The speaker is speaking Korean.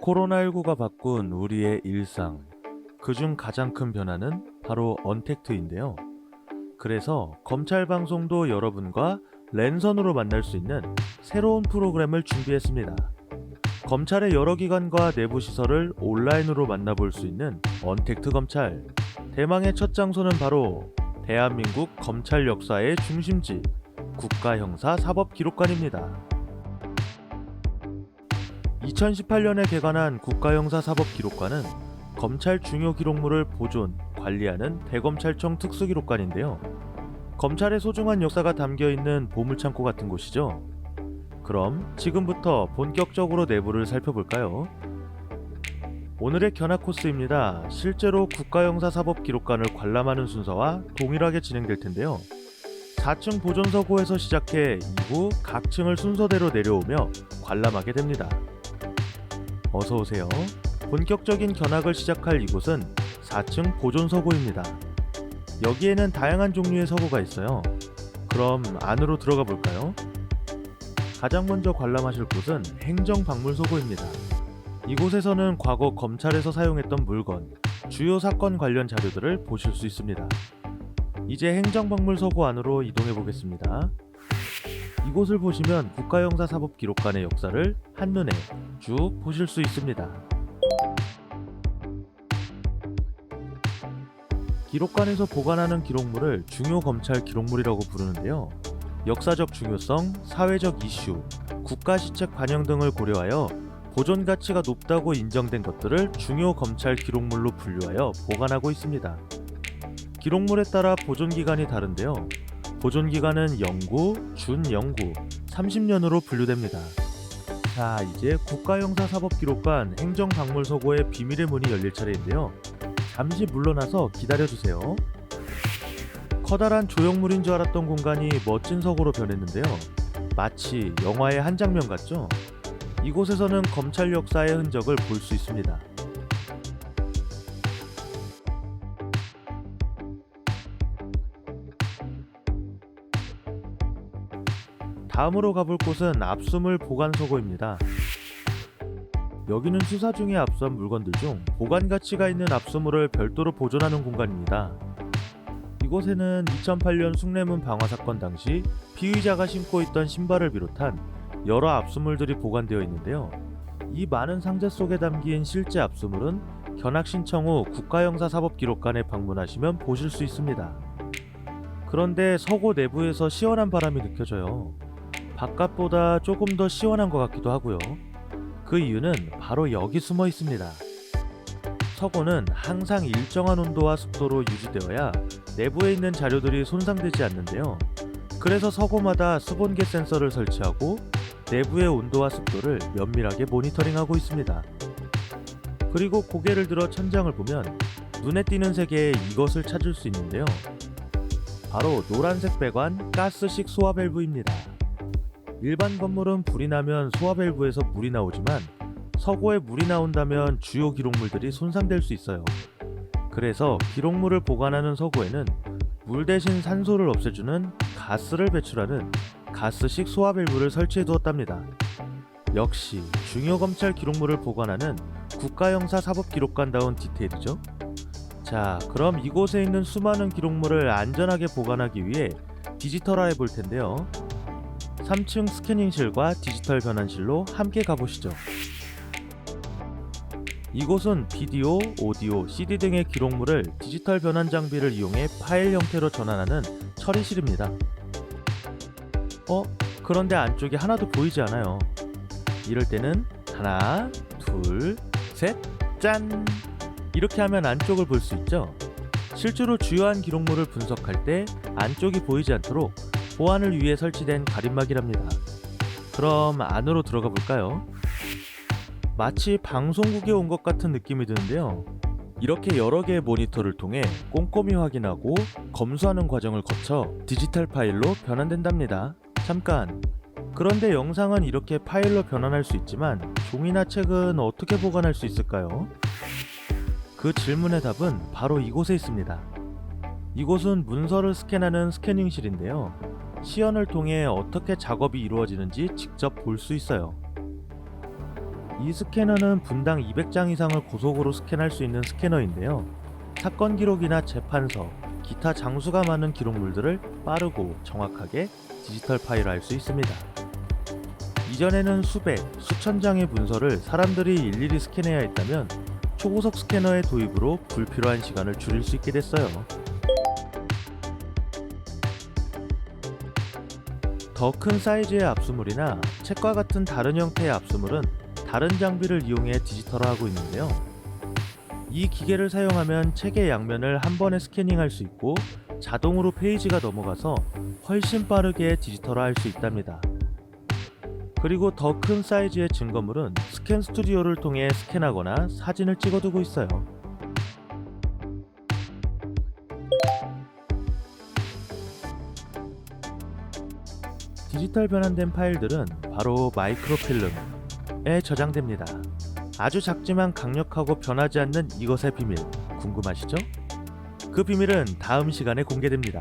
코로나19가 바꾼 우리의 일상. 그중 가장 큰 변화는 바로 언택트인데요. 그래서 검찰 방송도 여러분과 랜선으로 만날 수 있는 새로운 프로그램을 준비했습니다. 검찰의 여러 기관과 내부 시설을 온라인으로 만나볼 수 있는 언택트 검찰. 대망의 첫 장소는 바로 대한민국 검찰 역사의 중심지 국가형사사법기록관입니다. 2018년에 개관한 국가형사사법기록관은 검찰 중요 기록물을 보존, 관리하는 대검찰청 특수기록관인데요. 검찰의 소중한 역사가 담겨있는 보물창고 같은 곳이죠. 그럼 지금부터 본격적으로 내부를 살펴볼까요? 오늘의 견학 코스입니다. 실제로 국가형사사법기록관을 관람하는 순서와 동일하게 진행될 텐데요. 4층 보존서고에서 시작해 이후 각 층을 순서대로 내려오며 관람하게 됩니다. 어서오세요. 본격적인 견학을 시작할 이곳은 4층 보존서고입니다. 여기에는 다양한 종류의 서고가 있어요. 그럼 안으로 들어가 볼까요? 가장 먼저 관람하실 곳은 행정박물서고입니다. 이곳에서는 과거 검찰에서 사용했던 물건, 주요 사건 관련 자료들을 보실 수 있습니다. 이제 행정박물서고 안으로 이동해 보겠습니다. 이곳을 보시면 국가형사사법기록관의 역사를 한눈에 쭉 보실 수 있습니다. 기록관에서 보관하는 기록물을 중요 검찰 기록물이라고 부르는데요. 역사적 중요성, 사회적 이슈, 국가시책 반영 등을 고려하여 보존 가치가 높다고 인정된 것들을 중요 검찰 기록물로 분류하여 보관하고 있습니다. 기록물에 따라 보존 기간이 다른데요. 보존 기간은 영구, 준영구, 30년으로 분류됩니다. 자, 이제 국가형사사법기록관 행정박물서고의 비밀의 문이 열릴 차례인데요. 잠시 물러나서 기다려주세요. 커다란 조형물인 줄 알았던 공간이 멋진 서고로 변했는데요. 마치 영화의 한 장면 같죠? 이곳에서는 검찰 역사의 흔적을 볼 수 있습니다. 다음으로 가볼 곳은 압수물 보관서고입니다. 여기는 수사 중에 압수한 물건들 중 보관 가치가 있는 압수물을 별도로 보존하는 공간입니다. 이곳에는 2008년 숭례문 방화 사건 당시 피의자가 신고 있던 신발을 비롯한 여러 압수물들이 보관되어 있는데요. 이 많은 상자 속에 담긴 실제 압수물은 견학 신청 후 국가형사사법기록관에 방문하시면 보실 수 있습니다. 그런데 서고 내부에서 시원한 바람이 느껴져요. 바깥보다 조금 더 시원한 것 같기도 하고요. 그 이유는 바로 여기 숨어 있습니다. 서고는 항상 일정한 온도와 습도로 유지되어야 내부에 있는 자료들이 손상되지 않는데요. 그래서 서고마다 수본계 센서를 설치하고 내부의 온도와 습도를 면밀하게 모니터링하고 있습니다. 그리고 고개를 들어 천장을 보면 눈에 띄는 색의 이것을 찾을 수 있는데요. 바로 노란색 배관 가스식 소화 밸브입니다. 일반 건물은 불이 나면 소화 밸브에서 물이 나오지만 서고에 물이 나온다면 주요 기록물들이 손상될 수 있어요. 그래서 기록물을 보관하는 서고에는 물 대신 산소를 없애주는 가스를 배출하는 가스식 소화 밸브를 설치해 두었답니다. 역시 중요 검찰 기록물을 보관하는 국가형사사법기록관다운 디테일이죠. 자, 그럼 이곳에 있는 수많은 기록물을 안전하게 보관하기 위해 디지털화해 볼 텐데요. 3층 스캐닝실과 디지털 변환실로 함께 가보시죠. 이곳은 비디오, 오디오, CD 등의 기록물을 디지털 변환 장비를 이용해 파일 형태로 전환하는 처리실입니다. 그런데 안쪽이 하나도 보이지 않아요. 이럴 때는 하나, 둘, 셋, 짠! 이렇게 하면 안쪽을 볼 수 있죠? 실제로 주요한 기록물을 분석할 때 안쪽이 보이지 않도록 보안을 위해 설치된 가림막이랍니다. 그럼 안으로 들어가 볼까요? 마치 방송국에 온 것 같은 느낌이 드는데요. 이렇게 여러 개의 모니터를 통해 꼼꼼히 확인하고 검수하는 과정을 거쳐 디지털 파일로 변환된답니다. 잠깐! 그런데 영상은 이렇게 파일로 변환할 수 있지만 종이나 책은 어떻게 보관할 수 있을까요? 그 질문의 답은 바로 이곳에 있습니다. 이곳은 문서를 스캔하는 스캐닝실인데요. 시연을 통해 어떻게 작업이 이루어지는지 직접 볼 수 있어요. 이 스캐너는 분당 200장 이상을 고속으로 스캔할 수 있는 스캐너인데요. 사건 기록이나 재판서, 기타 장수가 많은 기록물들을 빠르고 정확하게 디지털 파일화할 수 있습니다. 이전에는 수백, 수천 장의 문서를 사람들이 일일이 스캔해야 했다면 초고속 스캐너의 도입으로 불필요한 시간을 줄일 수 있게 됐어요. 더 큰 사이즈의 압수물이나 책과 같은 다른 형태의 압수물은 다른 장비를 이용해 디지털화하고 있는데요. 이 기계를 사용하면 책의 양면을 한 번에 스캐닝할 수 있고 자동으로 페이지가 넘어가서 훨씬 빠르게 디지털화할 수 있답니다. 그리고 더 큰 사이즈의 증거물은 스캔 스튜디오를 통해 스캔하거나 사진을 찍어두고 있어요. 디지털 변환된 파일들은 바로 마이크로필름에 저장됩니다. 아주 작지만 강력하고 변하지 않는 이것의 비밀, 궁금하시죠? 그 비밀은 다음 시간에 공개됩니다.